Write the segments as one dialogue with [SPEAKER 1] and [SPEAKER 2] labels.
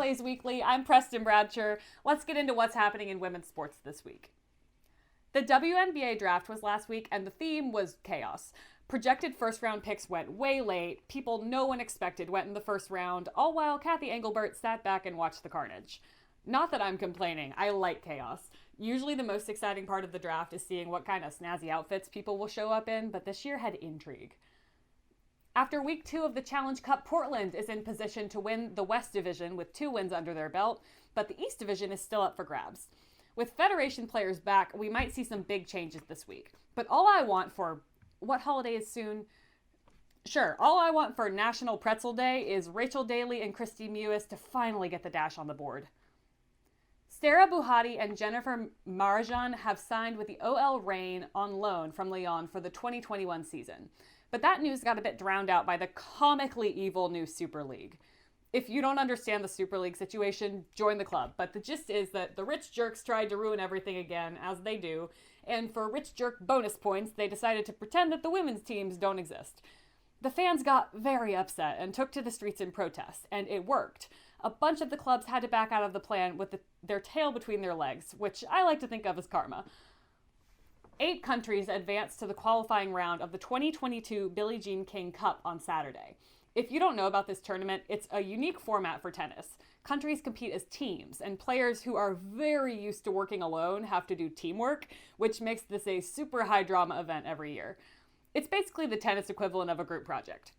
[SPEAKER 1] Blaze Weekly. I'm Preston Bradshaw. Let's get into what's happening in women's sports this week. The Wnba Draft was last week, and the theme was chaos. Projected first-round picks went way late. People no one expected went in the first round, all while Kathy Engelbert sat back and watched the carnage. Not that I'm complaining. I like chaos. Usually the most exciting part of the draft is seeing what kind of snazzy outfits people will show up in, but this year had intrigue. After week 2 of the Challenge Cup, Portland is in position to win the West Division with 2 wins under their belt, but the East Division is still up for grabs. With Federation players back, we might see some big changes this week. But all I want for... what holiday is soon? Sure, all I want for National Pretzel Day is Rachel Daly and Christy Mewis to finally get the dash on the board. Sarah Buhati and Jennifer Marajan have signed with the OL Reign on loan from Lyon for the 2021 season. But that news got a bit drowned out by the comically evil new Super League. If you don't understand the Super League situation, join the club. But the gist is that the rich jerks tried to ruin everything again, as they do, and for rich jerk bonus points, they decided to pretend that the women's teams don't exist. The fans got very upset and took to the streets in protest, and it worked. A bunch of the clubs had to back out of the plan with their tail between their legs, which I like to think of as karma. 8 countries advanced to the qualifying round of the 2022 Billie Jean King Cup on Saturday. If you don't know about this tournament, it's a unique format for tennis. Countries compete as teams, and players who are very used to working alone have to do teamwork, which makes this a super high drama event every year. It's basically the tennis equivalent of a group project.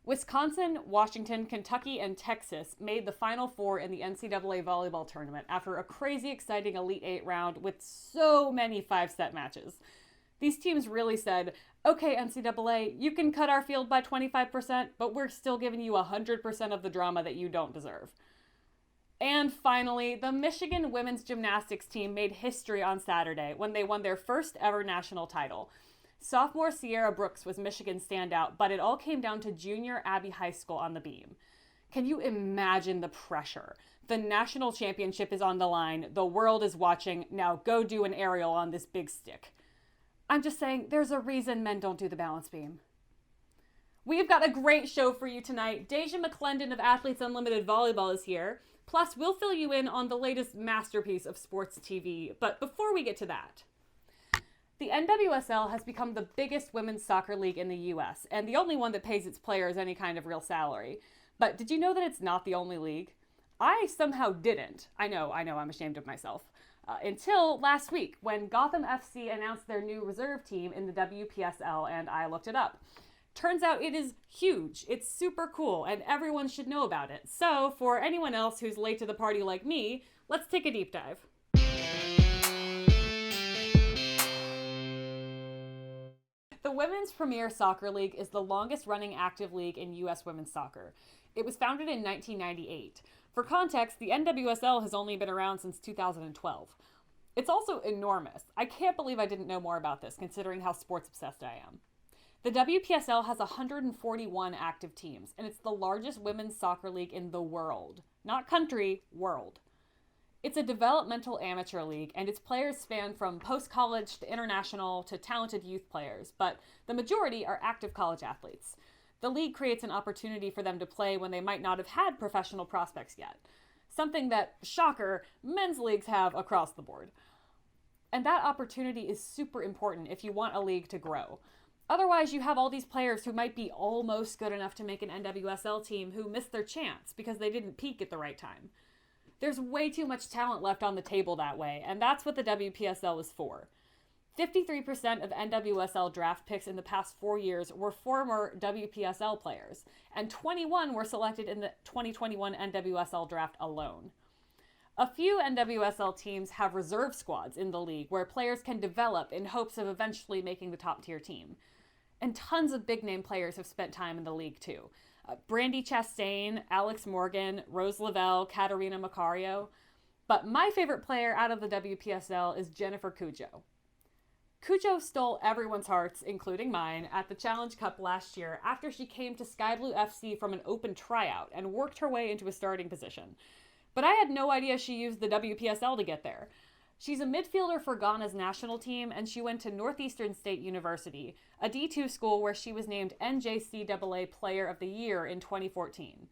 [SPEAKER 1] Wisconsin, Washington, Kentucky, and Texas made the Final Four in the NCAA volleyball tournament after a crazy exciting Elite 8 round with so many 5-set matches. These teams really said, okay, NCAA, you can cut our field by 25%, but we're still giving you 100% of the drama that you don't deserve. And finally, the Michigan women's gymnastics team made history on Saturday when they won their first ever national title. Sophomore Sierra Brooks was Michigan's standout, but it all came down to junior Abbey High School on the beam. Can you imagine the pressure? The national championship is on the line, the world is watching, now go do an aerial on this big stick. I'm just saying, there's a reason men don't do the balance beam. We've got a great show for you tonight. Deja McClendon of Athletes Unlimited Volleyball is here. Plus, we'll fill you in on the latest masterpiece of sports TV. But before we get to that, the NWSL has become the biggest women's soccer league in the US, and the only one that pays its players any kind of real salary. But did you know that it's not the only league? I somehow didn't. I know, I'm ashamed of myself. Until last week, when Gotham FC announced their new reserve team in the WPSL, and I looked it up. Turns out it is huge, it's super cool, and everyone should know about it. So, for anyone else who's late to the party like me, let's take a deep dive. The Women's Premier Soccer League is the longest-running active league in U.S. women's soccer. It was founded in 1998. For context, the NWSL has only been around since 2012. It's also enormous. I can't believe I didn't know more about this, considering how sports-obsessed I am. The WPSL has 141 active teams, and it's the largest women's soccer league in the world. Not country, world. It's a developmental amateur league, and its players span from post-college to international to talented youth players, but the majority are active college athletes. The league creates an opportunity for them to play when they might not have had professional prospects yet. Something that, shocker, men's leagues have across the board. And that opportunity is super important if you want a league to grow. Otherwise, you have all these players who might be almost good enough to make an NWSL team who missed their chance because they didn't peak at the right time. There's way too much talent left on the table that way, and that's what the WPSL is for. 53% of NWSL draft picks in the past 4 years were former WPSL players, and 21 were selected in the 2021 NWSL draft alone. A few NWSL teams have reserve squads in the league where players can develop in hopes of eventually making the top-tier team. And tons of big-name players have spent time in the league, too. Brandi Chastain, Alex Morgan, Rose Lavelle, Katarina Macario. But my favorite player out of the WPSL is Jennifer Cujo. Cujo stole everyone's hearts, including mine, at the Challenge Cup last year after she came to Sky Blue FC from an open tryout and worked her way into a starting position. But I had no idea she used the WPSL to get there. She's a midfielder for Ghana's national team, and she went to Northeastern State University, a D2 school where she was named NJCAA Player of the Year in 2014.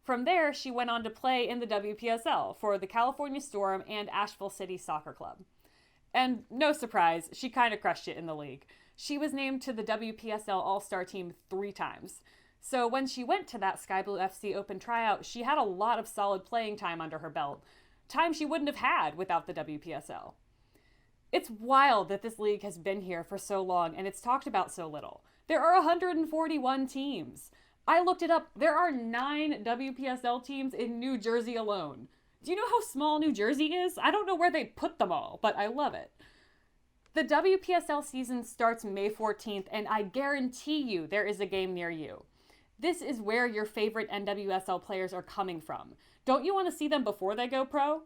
[SPEAKER 1] From there, she went on to play in the WPSL for the California Storm and Asheville City Soccer Club. And no surprise, she kind of crushed it in the league. She was named to the WPSL All-Star team 3 times. So when she went to that Sky Blue FC Open tryout, she had a lot of solid playing time under her belt. Time she wouldn't have had without the WPSL. It's wild that this league has been here for so long and it's talked about so little. There are 141 teams. I looked it up. There are 9 WPSL teams in New Jersey alone. Do you know how small New Jersey is? I don't know where they put them all, but I love it. The WPSL season starts May 14th, and I guarantee you there is a game near you. This is where your favorite NWSL players are coming from. Don't you want to see them before they go pro?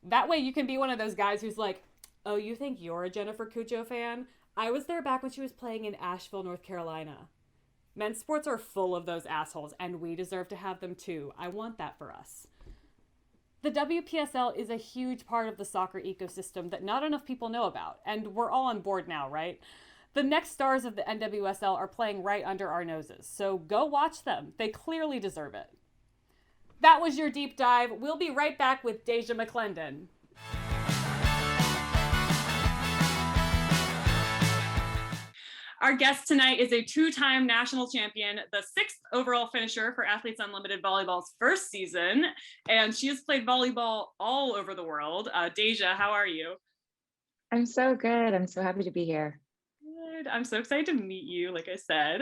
[SPEAKER 1] That way you can be one of those guys who's like, oh, you think you're a Jennifer Cuccio fan? I was there back when she was playing in Asheville, North Carolina. Men's sports are full of those assholes, and we deserve to have them too. I want that for us. The WPSL is a huge part of the soccer ecosystem that not enough people know about, and we're all on board now, right? The next stars of the NWSL are playing right under our noses, so go watch them. They clearly deserve it. That was your deep dive. We'll be right back with Deja McClendon. Our guest tonight is a 2-time national champion, the 6th overall finisher for Athletes Unlimited Volleyball's first season, and she has played volleyball all over the world. Deja, how are you?
[SPEAKER 2] I'm so good. I'm so happy to be here.
[SPEAKER 1] Good. I'm so excited to meet you, like I said.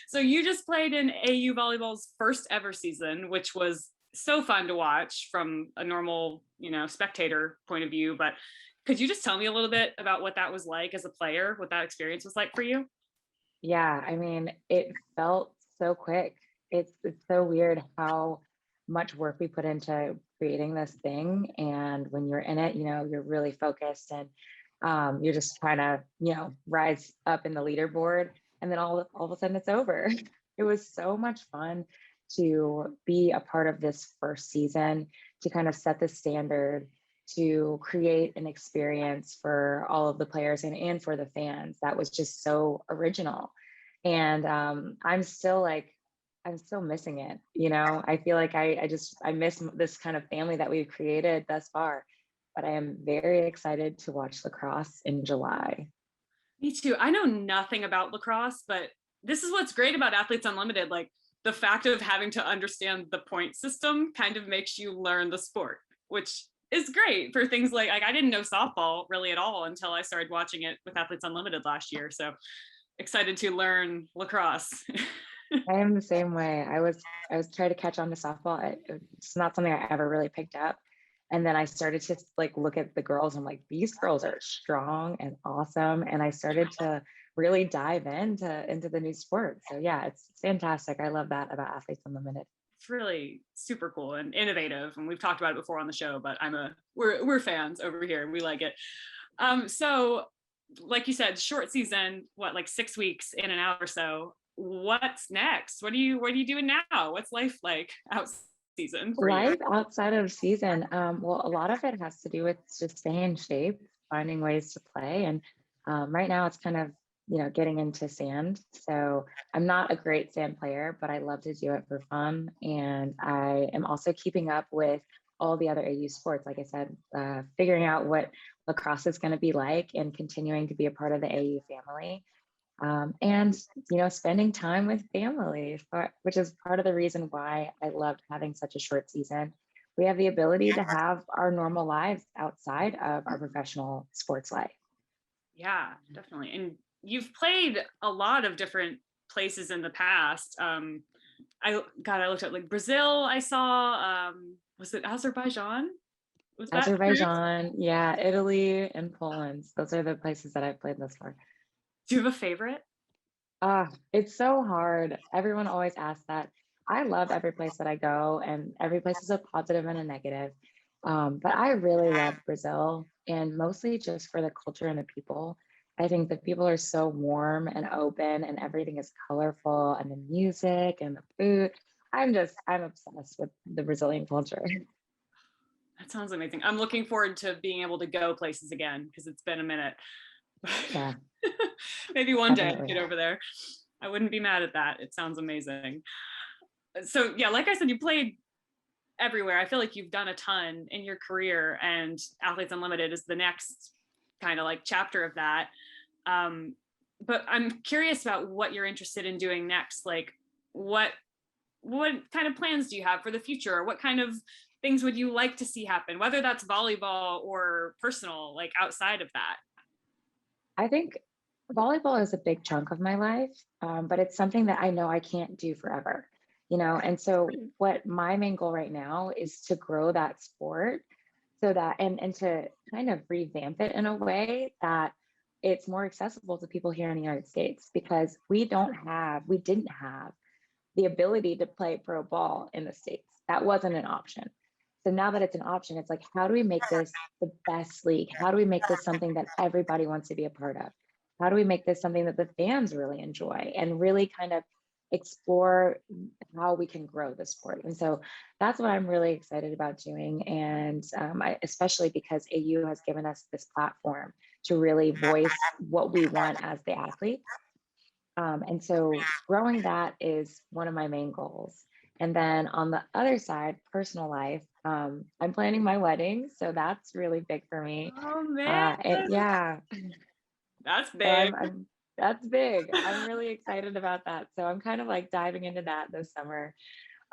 [SPEAKER 1] So you just played in AU Volleyball's first ever season, which was so fun to watch from a normal, spectator point of view, but could you just tell me a little bit about what that was like as a player, what that experience was like for you?
[SPEAKER 2] Yeah, I mean, it felt so quick. It's so weird how much work we put into creating this thing. And when you're in it, you're really focused and you're just trying to, rise up in the leaderboard. And then all of a sudden it's over. It was so much fun to be a part of this first season, to kind of set the standard, to create an experience for all of the players and for the fans that was just so original. And I'm still missing it. I feel like I miss this kind of family that we've created thus far, but I am very excited to watch lacrosse in July.
[SPEAKER 1] Me too. I know nothing about lacrosse, but this is what's great about Athletes Unlimited. Like the fact of having to understand the point system kind of makes you learn the sport, which is great for things like I didn't know softball really at all until I started watching it with Athletes Unlimited last year. So excited to learn lacrosse.
[SPEAKER 2] I am the same way. I was trying to catch on to softball. It's not something I ever really picked up. And then I started to look at the girls. I'm like, these girls are strong and awesome. And I started to really dive into the new sport. So yeah, it's fantastic. I love that about Athletes Unlimited.
[SPEAKER 1] It's really super cool and innovative, and we've talked about it before on the show, but we're fans over here. We like it. So like you said, short season, like 6 weeks in and out or so. What's next? What are you doing now? What's life like out season for
[SPEAKER 2] life
[SPEAKER 1] you?
[SPEAKER 2] outside of season? Well, a lot of it has to do with just staying in shape, finding ways to play, and right now it's kind of getting into sand. So I'm not a great sand player, but I love to do it for fun. And I am also keeping up with all the other AU sports. Like I said, figuring out what lacrosse is going to be like and continuing to be a part of the AU family. And, spending time with family, which is part of the reason why I loved having such a short season. We have the ability to have our normal lives outside of our professional sports life.
[SPEAKER 1] Yeah, definitely. And you've played a lot of different places in the past. I looked at like Brazil. I saw, was it Azerbaijan? Was that
[SPEAKER 2] Azerbaijan, yeah, Italy and Poland. Those are the places that I've played this far.
[SPEAKER 1] Do you have a favorite?
[SPEAKER 2] It's so hard. Everyone always asks that. I love every place that I go, and every place is a positive and a negative. But I really love Brazil, and mostly just for the culture and the people. I think the people are so warm and open, and everything is colorful, and the music and the food. I'm obsessed with the Brazilian culture.
[SPEAKER 1] That sounds amazing. I'm looking forward to being able to go places again because it's been a minute.
[SPEAKER 2] Yeah.
[SPEAKER 1] Maybe one day
[SPEAKER 2] Definitely.
[SPEAKER 1] get over there. I wouldn't be mad at that. It sounds amazing. So yeah, like I said, you played everywhere. I feel like you've done a ton in your career, and Athletes Unlimited is the next kind of like chapter of that. But I'm curious about what you're interested in doing next. Like, what kind of plans do you have for the future? What kind of things would you like to see happen, whether that's volleyball or personal, like outside of that?
[SPEAKER 2] I think volleyball is a big chunk of my life, but it's something that I know I can't do forever, you know? And so what my main goal right now is to grow that sport so that, and to kind of revamp it in a way that it's more accessible to people here in the United States, because we didn't have the ability to play pro ball in the States. That wasn't an option. So now that it's an option, it's like, how do we make this the best league? How do we make this something that everybody wants to be a part of? How do we make this something that the fans really enjoy and really kind of explore how we can grow the sport? And so that's what I'm really excited about doing. And especially because AU has given us this platform to really voice what we want as the athletes. And so growing that is one of my main goals. And then on the other side, personal life, I'm planning my wedding. So that's really big for me.
[SPEAKER 1] Oh man,
[SPEAKER 2] And yeah,
[SPEAKER 1] that's
[SPEAKER 2] so
[SPEAKER 1] big.
[SPEAKER 2] that's big. I'm really excited about that. So I'm kind of like diving into that this summer,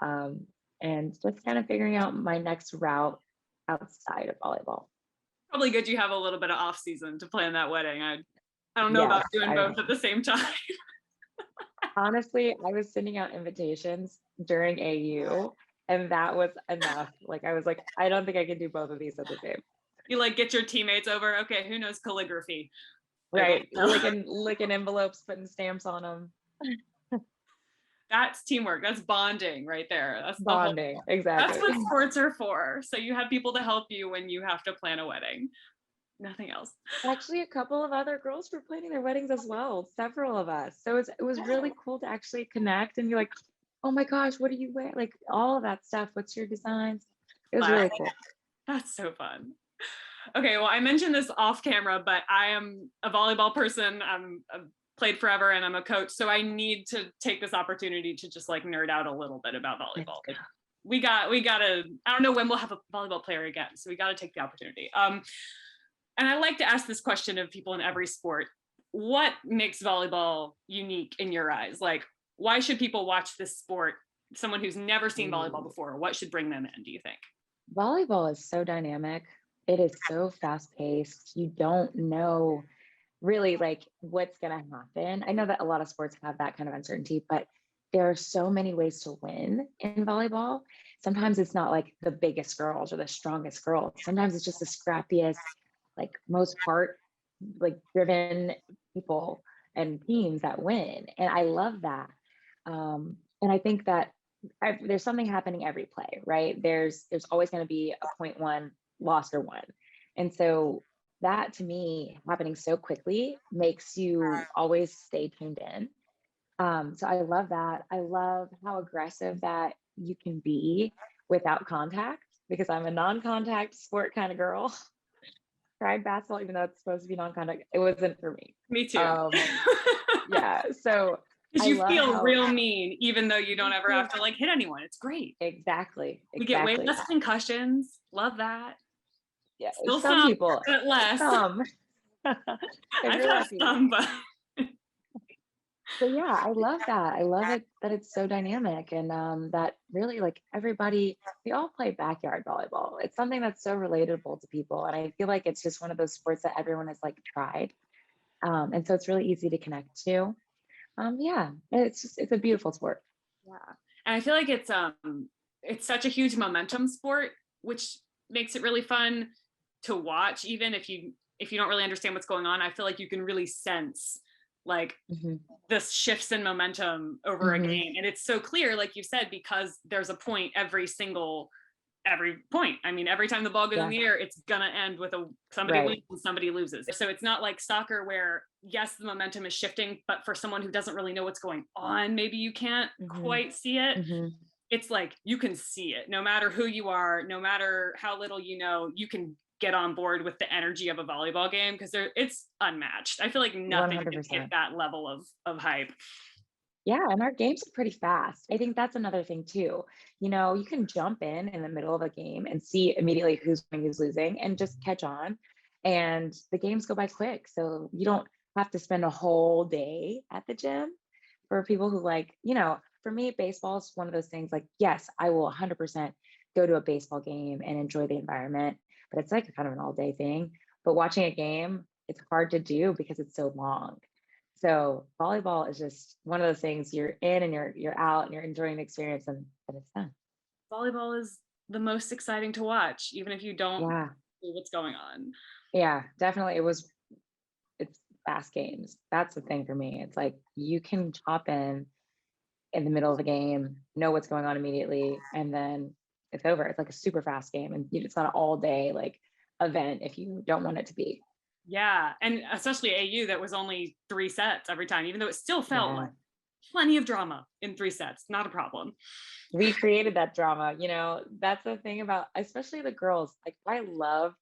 [SPEAKER 2] um, and just kind of figuring out my next route outside of volleyball.
[SPEAKER 1] Probably good you have a little bit of off season to plan that wedding. I don't know
[SPEAKER 2] Yes,
[SPEAKER 1] about doing
[SPEAKER 2] I
[SPEAKER 1] both at the same time.
[SPEAKER 2] honestly, I was sending out invitations during AU, and that was enough. Like, I was like, I don't think I can do both of these at the same.
[SPEAKER 1] You like get your teammates over. Okay, who knows calligraphy? Like,
[SPEAKER 2] Right. Licking envelopes, putting stamps on them.
[SPEAKER 1] that's teamwork. That's bonding right there.
[SPEAKER 2] Bonding.
[SPEAKER 1] That's what
[SPEAKER 2] Exactly.
[SPEAKER 1] sports are for. So you have people to help you when you have to plan a wedding. Nothing else.
[SPEAKER 2] Actually, a couple of other girls were planning their weddings as well, several of us. So it was really cool to actually connect and be like, oh my gosh, what do you wear? Like all of that stuff. What's your designs? It was really cool.
[SPEAKER 1] That's so fun. Okay, well, I mentioned this off camera, but I am a volleyball person. I've played forever and I'm a coach. So I need to take this opportunity to just like nerd out a little bit about volleyball. Like, we gotta, I don't know when we'll have a volleyball player again. So we gotta take the opportunity. And I like to ask this question of people in every sport. What makes volleyball unique in your eyes? Like, why should people watch this sport? Someone who's never seen volleyball before, what should bring them in, do you think?
[SPEAKER 2] Volleyball is so dynamic. It is so fast paced. You don't know really like what's going to happen. I know that a lot of sports have that kind of uncertainty, but there are so many ways to win in volleyball. Sometimes it's not like the biggest girls or the strongest girls. Sometimes it's just the scrappiest, like most heart, like driven people and teams that win. And I love that. And I think that there's something happening every play, right? There's always going to be a point one lost or won. And so that to me happening so quickly makes you always stay tuned in. So I love that. I love how aggressive that you can be without contact, because I'm a non-contact sport kind of girl. Tried basketball, even though it's supposed to be non-contact. It wasn't for me.
[SPEAKER 1] Me too.
[SPEAKER 2] Yeah. So
[SPEAKER 1] because
[SPEAKER 2] I
[SPEAKER 1] you
[SPEAKER 2] love
[SPEAKER 1] feel
[SPEAKER 2] how
[SPEAKER 1] real mean, even though you don't ever have to like hit anyone. It's great.
[SPEAKER 2] exactly.
[SPEAKER 1] We get way less concussions. Love that.
[SPEAKER 2] Yeah,
[SPEAKER 1] Still
[SPEAKER 2] some people,
[SPEAKER 1] but less.
[SPEAKER 2] some. If
[SPEAKER 1] I've
[SPEAKER 2] you're
[SPEAKER 1] had
[SPEAKER 2] lucky.
[SPEAKER 1] some, but
[SPEAKER 2] But yeah, I love that. I love it that it's so dynamic, and that really like everybody, we all play backyard volleyball. It's something that's so relatable to people. And I feel like it's just one of those sports that everyone has like tried. And so it's really easy to connect to. Yeah, it's a beautiful sport.
[SPEAKER 1] yeah. And I feel like it's such a huge momentum sport, which makes it really fun to watch, even if you don't really understand what's going on. I feel like you can really sense like this shifts in momentum over a game. And it's so clear, like you said, because there's a point every point. I mean, every time the ball goes in the air, it's gonna end with somebody wins and somebody loses. So it's not like soccer where yes, the momentum is shifting, but for someone who doesn't really know what's going on, maybe you can't quite see it. It's like you can see it no matter who you are, no matter how little you know, you can get on board with the energy of a volleyball game because it's unmatched. I feel like nothing can hit that level of hype.
[SPEAKER 2] Yeah, and our games are pretty fast. I think that's another thing too. You can jump in the middle of a game and see immediately who's winning, who's losing, and just catch on. And the games go by quick. So you don't have to spend a whole day at the gym. For people who for me, baseball is one of those things like, yes, I will 100% go to a baseball game and enjoy the environment, but it's like kind of an all day thing. But watching a game, it's hard to do because it's so long. So volleyball is just one of those things you're in and you're out and you're enjoying the experience and it's done.
[SPEAKER 1] Volleyball is the most exciting to watch, even if you don't
[SPEAKER 2] Yeah.
[SPEAKER 1] know what's going on.
[SPEAKER 2] Yeah, definitely. It's fast games. That's the thing for me. It's like you can hop in the middle of the game, know what's going on immediately, and then it's over. It's like a super fast game and it's not an all day like event if you don't want it to be.
[SPEAKER 1] Yeah, and especially AU that was only 3 sets every time, even though it still felt
[SPEAKER 2] Yeah.
[SPEAKER 1] like plenty of drama in 3 sets, not a problem.
[SPEAKER 2] We created that drama. That's the thing about especially the girls. Like I love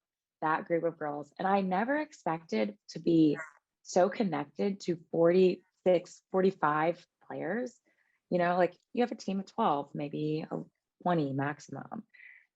[SPEAKER 2] that group of girls. And I never expected to be so connected to 46, 45 players. Like you have a team of 12, maybe a 20 maximum.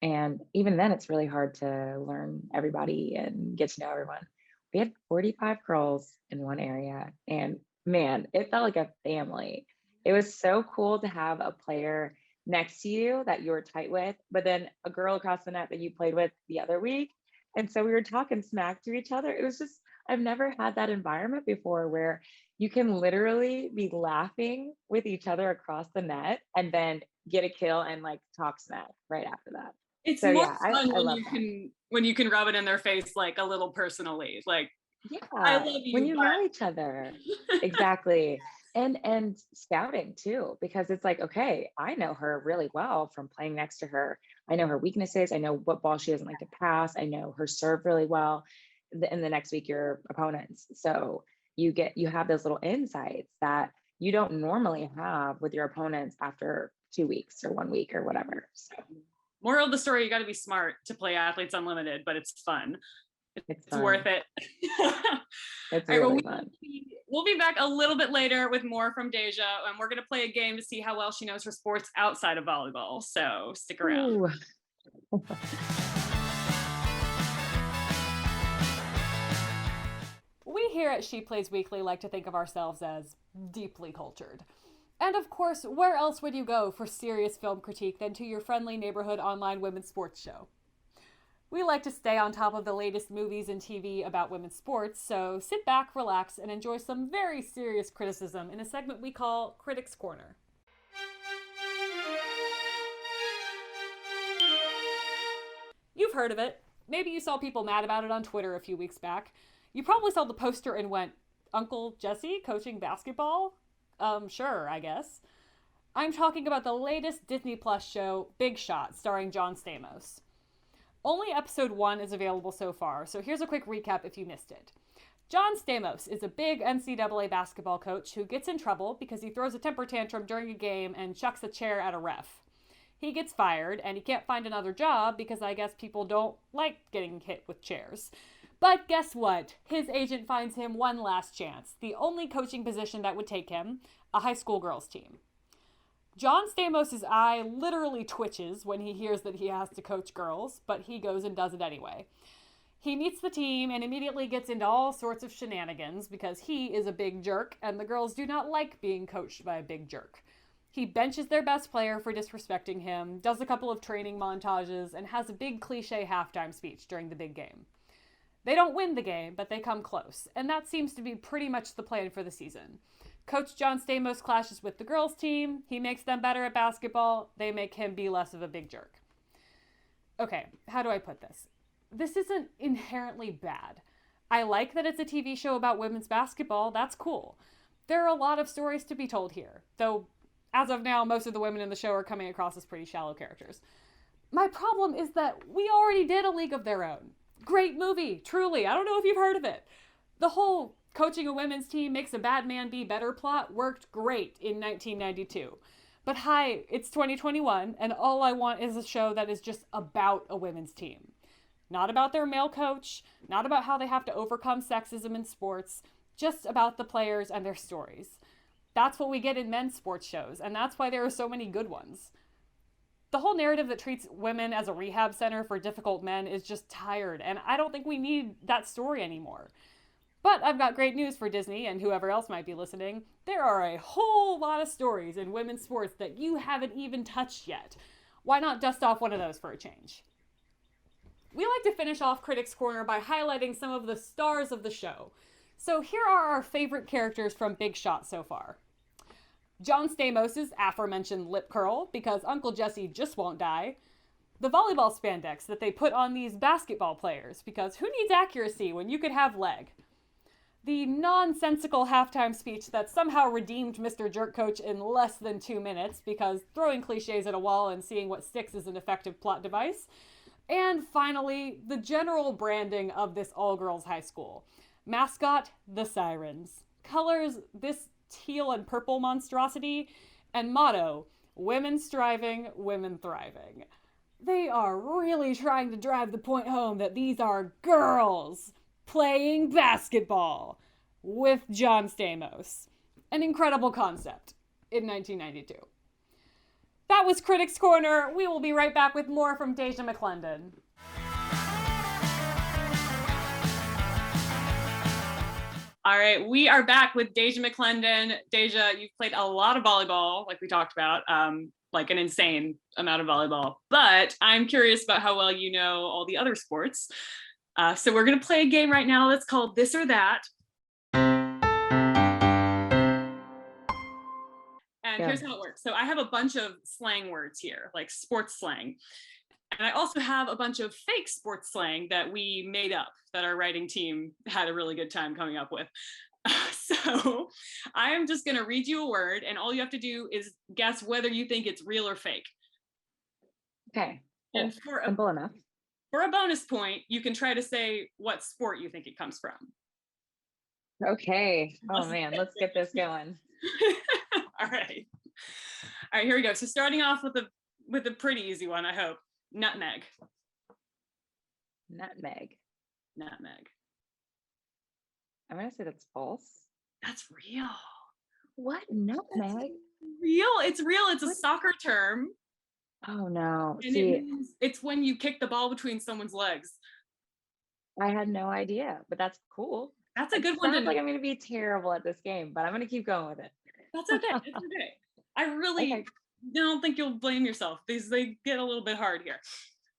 [SPEAKER 2] And even then it's really hard to learn everybody and get to know everyone. We had 45 girls in one area and man, it felt like a family. It was so cool to have a player next to you that you were tight with, but then a girl across the net that you played with the other week. And so we were talking smack to each other. It was just, I've never had that environment before where you can literally be laughing with each other across the net and then get a kill and like talk smack right after that.
[SPEAKER 1] It's
[SPEAKER 2] So
[SPEAKER 1] more
[SPEAKER 2] yeah,
[SPEAKER 1] fun
[SPEAKER 2] I
[SPEAKER 1] when
[SPEAKER 2] love
[SPEAKER 1] you
[SPEAKER 2] that.
[SPEAKER 1] can rub it in their face like a little personally. Like, I
[SPEAKER 2] Yeah,
[SPEAKER 1] love
[SPEAKER 2] when
[SPEAKER 1] you,
[SPEAKER 2] you know each other.
[SPEAKER 1] but
[SPEAKER 2] Exactly. And scouting too, because it's like, okay, I know her really well from playing next to her. I know her weaknesses. I know what ball she doesn't like to pass. I know her serve really well. And the next week, your opponents. So you have those little insights that you don't normally have with your opponents after 2 weeks or 1 week or whatever. So
[SPEAKER 1] moral of the story, you got to be smart to play Athletes Unlimited, but it's fun.
[SPEAKER 2] it's
[SPEAKER 1] It's worth
[SPEAKER 2] fun.
[SPEAKER 1] it.
[SPEAKER 2] It's
[SPEAKER 1] All right, well,
[SPEAKER 2] really fun.
[SPEAKER 1] we'll be back a little bit later with more from Deja, and we're going to play a game to see how well she knows her sports outside of volleyball. So stick around.
[SPEAKER 2] Ooh.
[SPEAKER 1] We here at She Plays Weekly like to think of ourselves as deeply cultured. And of course, where else would you go for serious film critique than to your friendly neighborhood online women's sports show? We like to stay on top of the latest movies and TV about women's sports, so sit back, relax, and enjoy some very serious criticism in a segment we call Critics Corner. You've heard of it. Maybe you saw people mad about it on Twitter a few weeks back. You probably saw the poster and went, Uncle Jesse coaching basketball? Sure, I guess. I'm talking about the latest Disney Plus show, Big Shot, starring John Stamos. Only episode 1 is available so far, so here's a quick recap if you missed it. John Stamos is a big NCAA basketball coach who gets in trouble because he throws a temper tantrum during a game and chucks a chair at a ref. He gets fired and he can't find another job because I guess people don't like getting hit with chairs. But guess what? His agent finds him one last chance, the only coaching position that would take him, a high school girls team. John Stamos' eye literally twitches when he hears that he has to coach girls, but he goes and does it anyway. He meets the team and immediately gets into all sorts of shenanigans because he is a big jerk and the girls do not like being coached by a big jerk. He benches their best player for disrespecting him, does a couple of training montages, and has a big cliche halftime speech during the big game. They don't win the game, but they come close, and that seems to be pretty much the plan for the season. Coach John Stamos clashes with the girls' team, he makes them better at basketball, they make him be less of a big jerk. Okay, how do I put this? This isn't inherently bad. I like that it's a TV show about women's basketball, that's cool. There are a lot of stories to be told here, though as of now, most of the women in the show are coming across as pretty shallow characters. My problem is that we already did A League of Their Own. Great movie, truly. I don't know if you've heard of it. The whole coaching a women's team makes a bad man be better plot worked great in 1992. But hi, it's 2021, and all I want is a show that is just about a women's team. Not about their male coach, not about how they have to overcome sexism in sports, just about the players and their stories. That's what we get in men's sports shows, and that's why there are so many good ones. The whole narrative that treats women as a rehab center for difficult men is just tired, and I don't think we need that story anymore. But I've got great news for Disney and whoever else might be listening. There are a whole lot of stories in women's sports that you haven't even touched yet. Why not dust off one of those for a change? We like to finish off Critics Corner by highlighting some of the stars of the show. So here are our favorite characters from Big Shot so far. John Stamos' aforementioned lip curl, because Uncle Jesse just won't die. The volleyball spandex that they put on these basketball players, because who needs accuracy when you could have leg? The nonsensical halftime speech that somehow redeemed Mr. Jerk Coach in less than 2 minutes, because throwing cliches at a wall and seeing what sticks is an effective plot device. And finally, the general branding of this all-girls high school. Mascot, the Sirens. Colors, this teal and purple monstrosity. And motto, women striving, women thriving. They are really trying to drive the point home that these are girls playing basketball with John Stamos. An incredible concept in 1992. That was Critics Corner. We will be right back with more from Deja McClendon. All right, we are back with Deja McClendon. Deja, you've played a lot of volleyball, like we talked about, like an insane amount of volleyball. But I'm curious about how well you know all the other sports. So we're going to play a game right now that's called This or That. And here's how it works. So I have a bunch of slang words here, like sports slang. And I also have a bunch of fake sports slang that we made up, that our writing team had a really good time coming up with. So I am just going to read you a word, and all you have to do is guess whether you think it's real or fake.
[SPEAKER 2] Okay. Cool.
[SPEAKER 1] And
[SPEAKER 2] simple enough.
[SPEAKER 1] For a bonus point, you can try to say what sport you think it comes from.
[SPEAKER 2] Okay. Oh man, let's get this going.
[SPEAKER 1] All right. All right, here we go. So starting off with a pretty easy one, I hope. Nutmeg.
[SPEAKER 2] Nutmeg.
[SPEAKER 1] Nutmeg.
[SPEAKER 2] I'm gonna say that's false.
[SPEAKER 1] That's real.
[SPEAKER 2] What? Nutmeg?
[SPEAKER 1] That's real? It's real. It's a soccer term.
[SPEAKER 2] Oh no.
[SPEAKER 1] And
[SPEAKER 2] See,
[SPEAKER 1] it's when you kick the ball between someone's legs.
[SPEAKER 2] I had no idea, but that's cool.
[SPEAKER 1] That's a good one.
[SPEAKER 2] Sounds like I'm gonna be terrible at this game, but I'm gonna keep going with it.
[SPEAKER 1] That's okay. It's okay. I really don't think you'll blame yourself. They get a little bit hard here.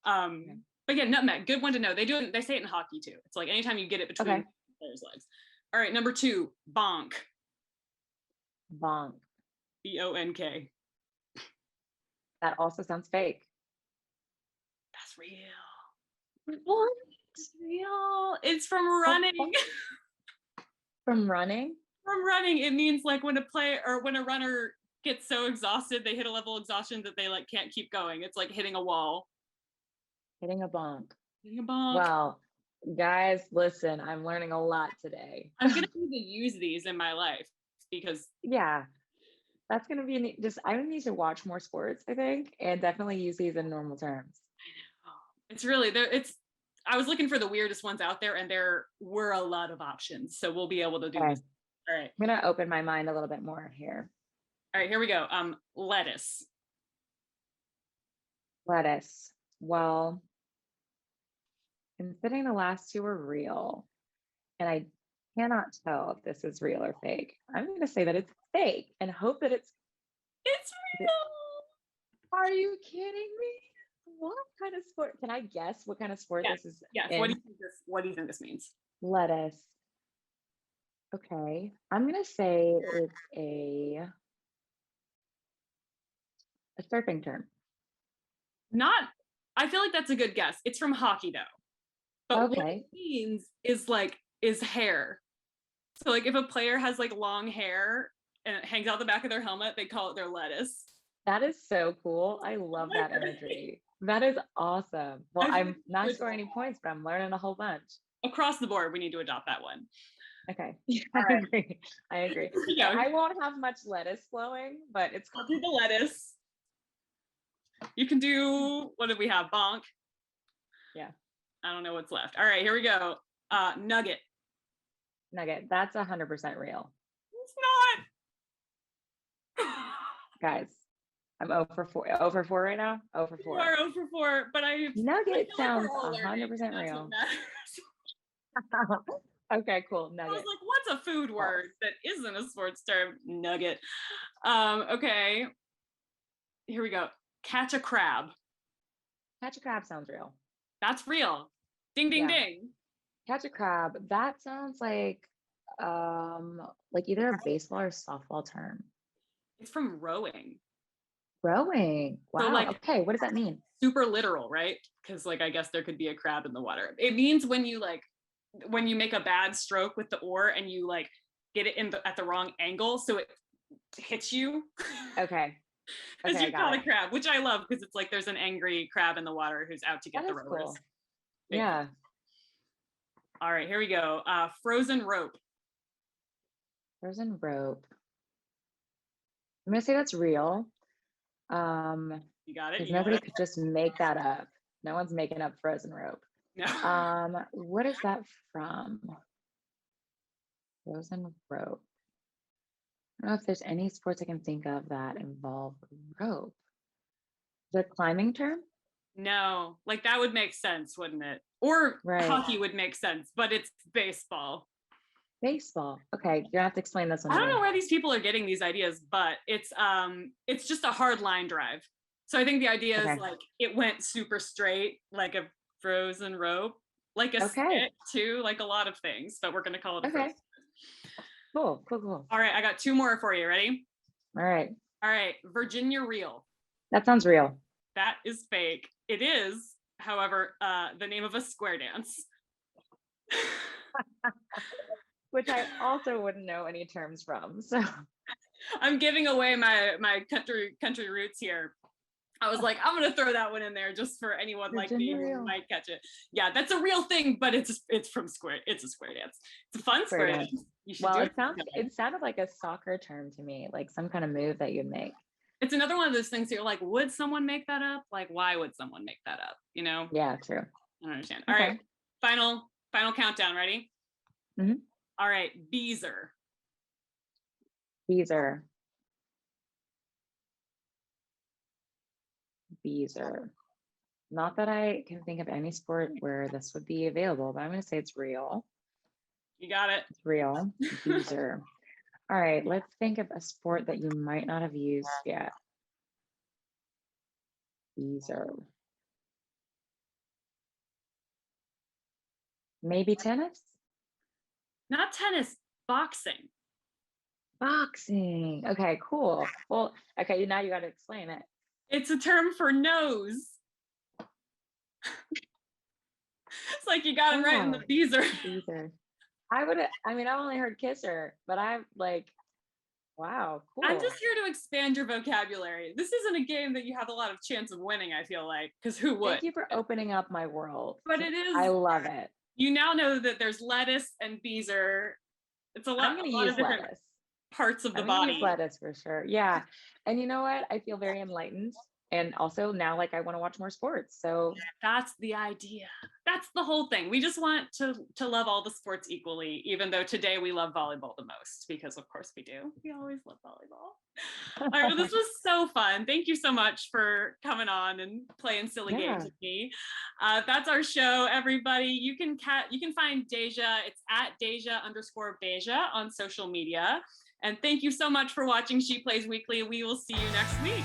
[SPEAKER 1] But yeah, nutmeg, good one to know. They say it in hockey too. It's like anytime you get it between players' legs. All right, number 2, bonk.
[SPEAKER 2] Bonk.
[SPEAKER 1] B-O-N-K.
[SPEAKER 2] That also sounds fake.
[SPEAKER 1] That's real.
[SPEAKER 2] What?
[SPEAKER 1] It's real. It's from running.
[SPEAKER 2] From running?
[SPEAKER 1] From running. It means like when a runner gets so exhausted, they hit a level of exhaustion that they like can't keep going. It's like hitting a wall.
[SPEAKER 2] Hitting a bonk.
[SPEAKER 1] Hitting a bonk.
[SPEAKER 2] Well, guys, listen, I'm learning a lot today.
[SPEAKER 1] I'm gonna need to use these in my life because
[SPEAKER 2] that's gonna be I need to watch more sports, I think, and definitely use these in normal terms.
[SPEAKER 1] I know. It's really I was looking for the weirdest ones out there, and there were a lot of options, so we'll be able to do this. All right,
[SPEAKER 2] I'm gonna open my mind a little bit more here.
[SPEAKER 1] All right, here we go. Lettuce.
[SPEAKER 2] Lettuce. Well, considering the last 2 are real, and I cannot tell if this is real or fake, I'm going to say that it's fake and hope that it's
[SPEAKER 1] real.
[SPEAKER 2] Are you kidding me? What kind of sport? Can I guess what kind of sport this is?
[SPEAKER 1] Yes. What do you think this means?
[SPEAKER 2] Lettuce. Okay. I'm going to say it's a surfing term.
[SPEAKER 1] I feel like that's a good guess. It's from hockey though. But what it means is hair. So like if a player has like long hair and it hangs out the back of their helmet, they call it their lettuce.
[SPEAKER 2] That is so cool. I love that imagery. That is awesome. Well, I'm not scoring any points, but I'm learning a whole bunch.
[SPEAKER 1] Across the board, we need to adopt that one.
[SPEAKER 2] Okay. I agree. Yeah, I won't have much lettuce flowing, but it's
[SPEAKER 1] cool. I'll do the lettuce. You can do, what did we have? Bonk.
[SPEAKER 2] Yeah.
[SPEAKER 1] I don't know what's left. All right, here we go. Nugget.
[SPEAKER 2] Nugget. That's 100% real.
[SPEAKER 1] It's not.
[SPEAKER 2] Guys, I'm 0 for 4. 0 for 4 right now? 0 for
[SPEAKER 1] You
[SPEAKER 2] 4.
[SPEAKER 1] are 0 for 4, but I feel
[SPEAKER 2] Nugget
[SPEAKER 1] like
[SPEAKER 2] sounds
[SPEAKER 1] we're all learning,
[SPEAKER 2] 100%
[SPEAKER 1] and that's what
[SPEAKER 2] real.
[SPEAKER 1] matters.
[SPEAKER 2] Okay, cool.
[SPEAKER 1] I was
[SPEAKER 2] Nugget.
[SPEAKER 1] like, what's a food word that isn't a sports term? Nugget. Okay. Here we go. Catch a crab.
[SPEAKER 2] Catch a crab sounds real.
[SPEAKER 1] That's real. Ding, ding,
[SPEAKER 2] Yeah.
[SPEAKER 1] ding.
[SPEAKER 2] Catch a crab. That sounds like either a baseball or softball term.
[SPEAKER 1] It's from rowing.
[SPEAKER 2] Rowing.
[SPEAKER 1] So
[SPEAKER 2] Wow.
[SPEAKER 1] like
[SPEAKER 2] Okay, what does that mean?
[SPEAKER 1] super literal, right? Because like I guess there could be a crab in the water. It means when you make a bad stroke with the oar and you like get it at the wrong angle, so it hits you.
[SPEAKER 2] Okay.
[SPEAKER 1] As
[SPEAKER 2] Okay,
[SPEAKER 1] you
[SPEAKER 2] got
[SPEAKER 1] caught
[SPEAKER 2] it.
[SPEAKER 1] a crab, which I love because it's like there's an angry crab in the water who's out to get
[SPEAKER 2] That
[SPEAKER 1] the
[SPEAKER 2] is
[SPEAKER 1] rowers.
[SPEAKER 2] cool. Yeah.
[SPEAKER 1] All right, here we go. Frozen rope.
[SPEAKER 2] Frozen rope. I'm gonna say that's real.
[SPEAKER 1] You got it.
[SPEAKER 2] Because
[SPEAKER 1] You
[SPEAKER 2] nobody
[SPEAKER 1] got it.
[SPEAKER 2] could just make that up. No one's making up frozen rope.
[SPEAKER 1] No.
[SPEAKER 2] What is that from? Frozen rope. I don't know if there's any sports I can think of that involve rope. The climbing term?
[SPEAKER 1] No, like that would make sense, wouldn't it? Or
[SPEAKER 2] Right.
[SPEAKER 1] hockey would make sense, but it's baseball.
[SPEAKER 2] Baseball. Okay, you have to explain this one
[SPEAKER 1] I
[SPEAKER 2] to
[SPEAKER 1] don't
[SPEAKER 2] me.
[SPEAKER 1] know where these people are getting these ideas, but it's just a hard line drive. So I think the idea
[SPEAKER 2] Okay.
[SPEAKER 1] is like it went super straight, like a frozen rope, like a stick too, like a lot of things, but we're gonna call it a frozen.
[SPEAKER 2] Cool, cool, cool.
[SPEAKER 1] All right, I got 2 more for you. Ready?
[SPEAKER 2] All right.
[SPEAKER 1] All right, Virginia reel.
[SPEAKER 2] That sounds real.
[SPEAKER 1] That is fake. It is, however, the name of a square dance.
[SPEAKER 2] Which I also wouldn't know any terms from. So
[SPEAKER 1] I'm giving away my country roots here. I was like, I'm gonna throw that one in there just for anyone like me who might catch it. Yeah, that's a real thing, but it's from square. It's a square dance. It's a fun square dance. You should do it.
[SPEAKER 2] It sounded like a soccer term to me, like some kind of move that you'd make.
[SPEAKER 1] It's another one of those things that you're like, would someone make that up? Like, why would someone make that up? You know?
[SPEAKER 2] Yeah, true.
[SPEAKER 1] I don't understand. All right, final countdown. Ready?
[SPEAKER 2] Mm-hmm.
[SPEAKER 1] All right, Beezer.
[SPEAKER 2] Beezer. Not that I can think of any sport where this would be available, but I'm going to say it's real.
[SPEAKER 1] You got it.
[SPEAKER 2] It's real. Beezer. All right, let's think of a sport that you might not have used yet. Beezer. Maybe tennis?
[SPEAKER 1] Not tennis, boxing.
[SPEAKER 2] Boxing. Okay, cool. Well, okay, now you got to explain it.
[SPEAKER 1] It's a term for nose. It's like you got it right in the Beezer.
[SPEAKER 2] Beezer. I've only heard kisser, but I'm like, wow, cool.
[SPEAKER 1] I'm just here to expand your vocabulary. This isn't a game that you have a lot of chance of winning, I feel like, because who would?
[SPEAKER 2] Thank you for opening up my world.
[SPEAKER 1] But it is.
[SPEAKER 2] I love it.
[SPEAKER 1] You now know that there's lettuce and Beezer. It's a lot of different
[SPEAKER 2] lettuce.
[SPEAKER 1] Parts of the
[SPEAKER 2] I'm
[SPEAKER 1] body.
[SPEAKER 2] Use lettuce for sure. Yeah. And you know what? I feel very enlightened. And also now, like, I want to watch more sports. So
[SPEAKER 1] that's the idea. That's the whole thing. We just want to love all the sports equally, even though today we love volleyball the most, because of course we do. We always love volleyball. All right, well, this was so fun. Thank you so much for coming on and playing silly games with me. That's our show, everybody. You can find Deja. It's at Deja_Beja on social media. And thank you so much for watching She Plays Weekly. We will see you next week.